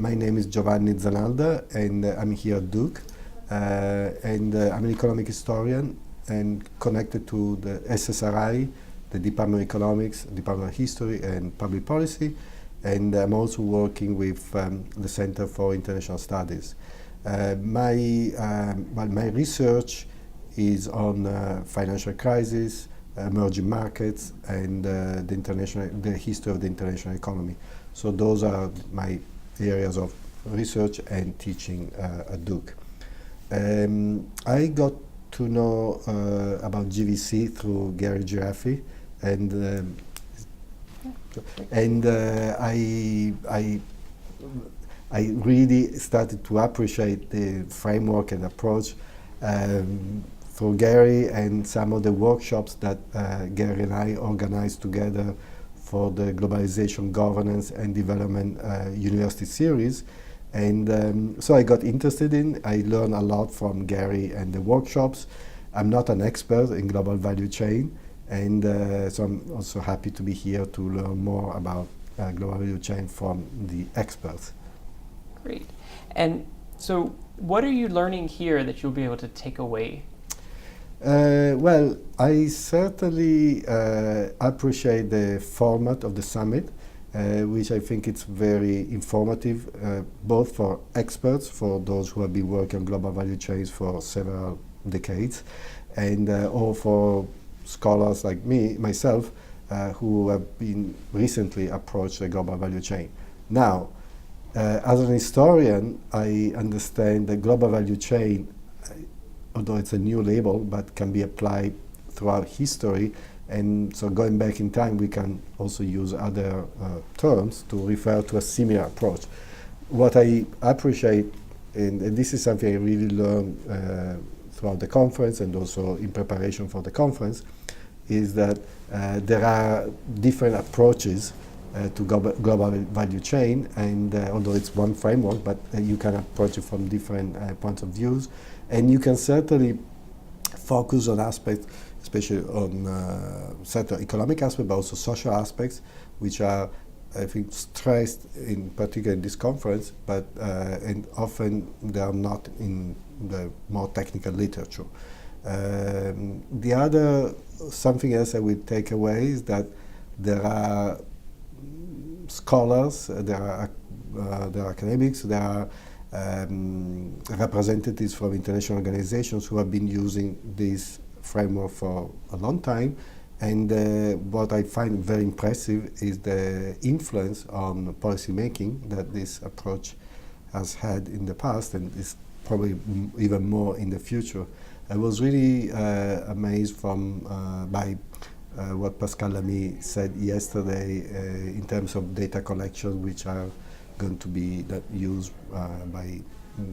My name is Giovanni Zanalda, and I'm here at Duke. I'm an economic historian and connected to the SSRI, the Department of Economics, Department of History and Public Policy, and I'm also working with the Center for International Studies. My research is on financial crisis, emerging markets, and the history of the international economy. So those are my areas of research and teaching at Duke. I got to know about GVC through Gary Giraffi, and I really started to appreciate the framework and approach through Gary and some of the workshops that Gary and I organized together for the Globalization Governance and Development University Series. And so I got interested in. I learned a lot from Gary and the workshops. I'm not an expert in global value chain, and so I'm also happy to be here to learn more about global value chain from the experts. Great. And so what are you learning here that you'll be able to take away? Well, I certainly appreciate the format of the summit, which I think it's very informative, both for experts, for those who have been working on global value chains for several decades, and or for scholars like myself, who have been recently approached the global value chain. Now, as an historian, I understand the global value chain, although it's a new label, but can be applied throughout history. And so going back in time, we can also use other terms to refer to a similar approach. What I appreciate, and this is something I really learned throughout the conference and also in preparation for the conference, is that there are different approaches to global value chain, and although it's one framework, but you can approach it from different points of views, and you can certainly focus on aspects, especially on certain economic aspects, but also social aspects, which are, I think, stressed in particular in this conference, but and often they are not in the more technical literature. The other, something else I will take away is that there are scholars, there are academics, there are representatives from international organizations who have been using this framework for a long time, and what I find very impressive is the influence on policy making that this approach has had in the past, and is probably even more in the future. I was really amazed by what Pascal Lamy said yesterday in terms of data collection, which are going to be used by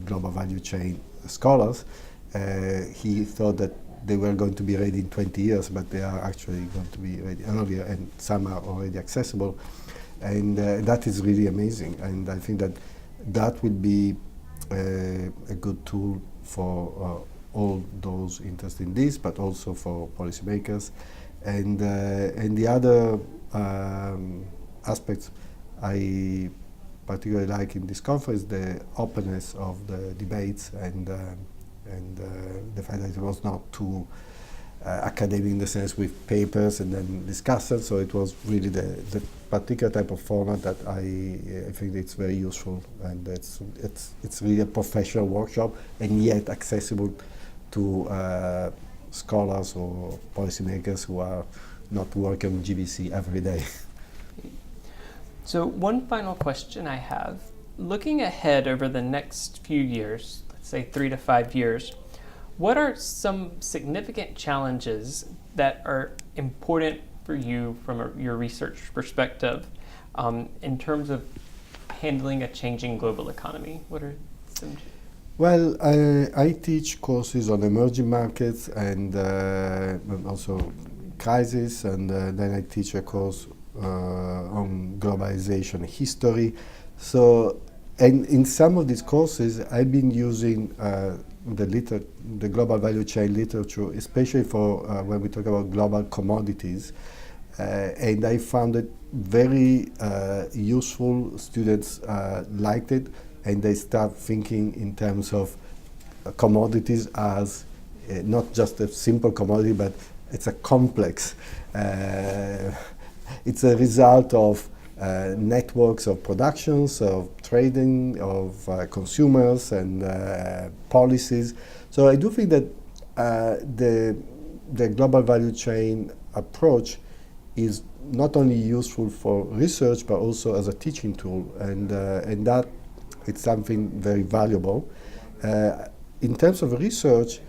global value chain scholars. He thought that they were going to be ready in 20 years, but they are actually going to be ready earlier, and some are already accessible. And that is really amazing. And I think that that will be a good tool for all those interested in this, but also for policymakers. And the other aspects I particularly like in this conference, the openness of the debates, and the fact that it was not too academic in the sense with papers and then discussions. So it was really the particular type of format that I think it's very useful, and it's really a professional workshop, and yet accessible to scholars or policymakers who are not working on GVC every day. So one final question I have. Looking ahead over the next few years, let's say 3 to 5 years, what are some significant challenges that are important for you from your research perspective in terms of handling a changing global economy? What are some? Well, I teach courses on emerging markets and also crisis, and then I teach a course on globalization history. So, and in some of these courses, I've been using the global value chain literature, especially for when we talk about global commodities, and I found it very useful. Students liked it, and they start thinking in terms of commodities as not just a simple commodity, but it's a complex. It's a result of networks of productions, of trading, of consumers and policies. So I do think that the global value chain approach is not only useful for research but also as a teaching tool, and that it's something very valuable. In terms of research,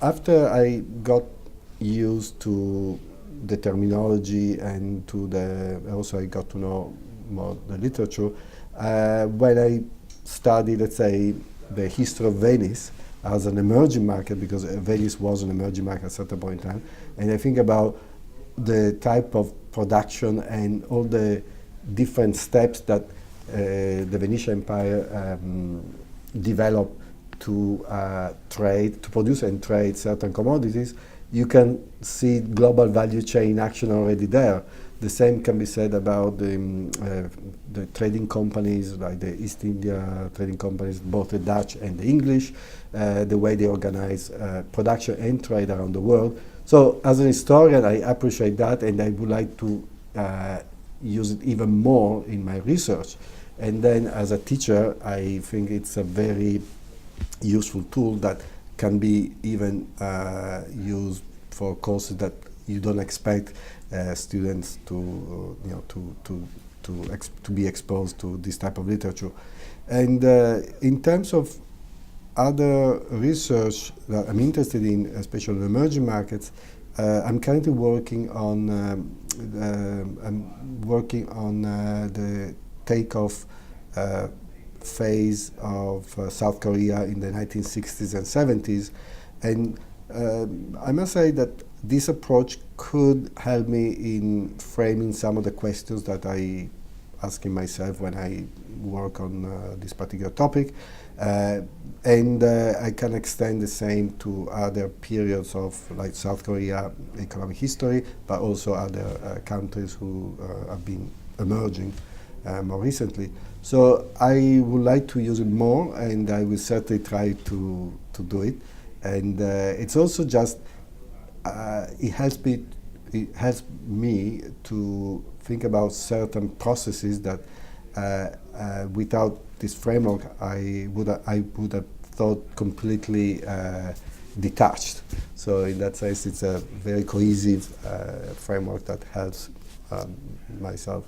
after I got used to the terminology and also I got to know more the literature. When I studied, let's say, the history of Venice as an emerging market, because Venice was an emerging market at a certain point in time, and I think about the type of production and all the different steps that the Venetian Empire developed to to produce and trade certain commodities, you can see global value chain action already there. The same can be said about the trading companies, like the East India trading companies, both the Dutch and the English, the way they organize production and trade around the world. So as an historian, I appreciate that, and I would like to use it even more in my research. And then as a teacher, I think it's a very useful tool that can be even used for courses that you don't expect students to be exposed to this type of literature. And in terms of other research that I'm interested in, especially in emerging markets, I'm currently working on the takeoff phase of South Korea in the 1960s and 70s, and I must say that this approach could help me in framing some of the questions that I asking myself when I work on this particular topic, and I can extend the same to other periods of like South Korea economic history, but also other countries who have been emerging more recently. So I would like to use it more, and I will certainly try to do it. And it's also just it helps me to think about certain processes that without this framework I would have thought completely detached. So in that sense, it's a very cohesive framework that helps myself.